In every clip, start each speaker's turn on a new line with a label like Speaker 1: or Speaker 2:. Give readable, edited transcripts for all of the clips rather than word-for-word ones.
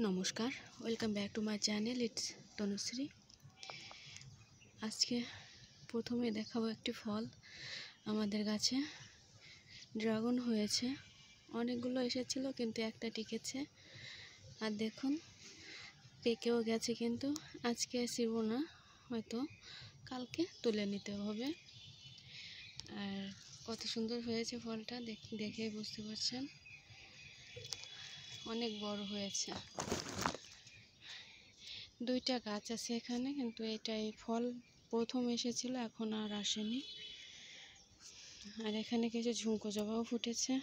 Speaker 1: নমস্কার, welcome back to my channel. It's Tanushree. আজকে প্রথমে দেখাবো একটি ফল। আমাদের গাছে ড্রাগন হয়েছে, অনেকগুলো এসেছিল কিন্তু একটা টিকেছে। আর দেখুন পেকেও গেছে, কিন্তু আজকে ছিড়ব না, হয়তো কালকে তুলে নিতে হবে। আর কত সুন্দর হয়েছে ফলটা, দেখেই বুঝতে পারছেন, অনেক বড় হয়েছে। দুইটা গাছ আছে এখানে, কিন্তু এই ফল প্রথম এসেছিল, এখন আর আসেনি। আর এখানে কিছু ঝুমকো জবাও ফুটেছে।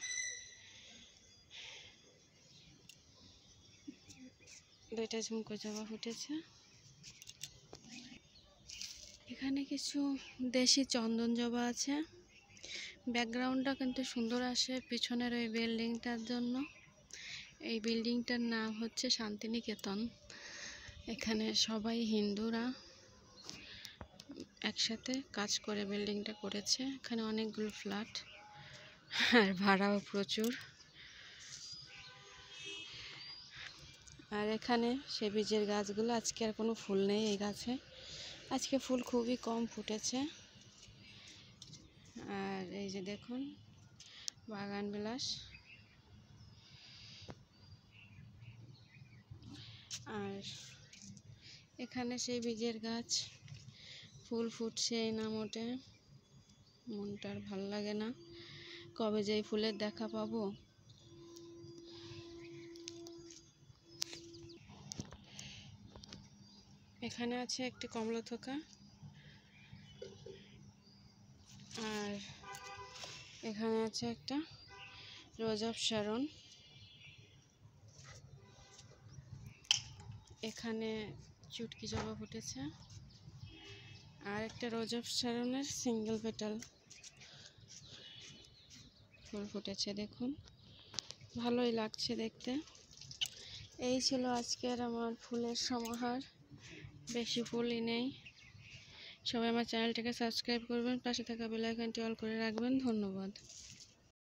Speaker 1: দুইটা ঝুমকো জবা ফুটেছে। এখানে কিছু দেশি চন্দন জবা আছে। ব্যাকগ্রাউন্ডটা কিন্তু সুন্দর আসে পিছনের ওই বিল্ডিংটার জন্য। এই বিল্ডিংটার নাম হচ্ছে শান্তিনিকেতন। এখানে সবাই হিন্দুরা একসাথে কাজ করে বিল্ডিংটা করেছে। এখানে অনেকগুলো ফ্ল্যাট, আর ভাড়াও প্রচুর। আর এখানে সবুজের গাছগুলো, আজকে আর কোনো ফুল নেই এই গাছে, আজকে ফুল খুবই কম ফুটেছে। আর এই যে দেখুন বাগান বিলাস। আর এখানে সেই বীজের গাছ, ফুল ফুটছে না মোটে, মনটার ভাল লাগে না, কবে যে ফুলের দেখা পাবো। এখানে আছে একটি কমলাথোকা, আর এখানে আছে একটা রোজ অফ শারন। এখানে চুটকি জবা ফুটেছে, আর একটা রোজ অফ শারনের সিঙ্গেল পেটাল ফুল ফুটেছে। দেখুন ভালোই লাগছে দেখতে। এই ছিল আজকের আমার ফুলের সমাহার, বেশি ফুলই নেই। সবাই আমার চ্যানেলটাকে সাবস্ক্রাইব করবেন, পাশে থাকা বেল আইকনটি অল করে রাখবেন। ধন্যবাদ।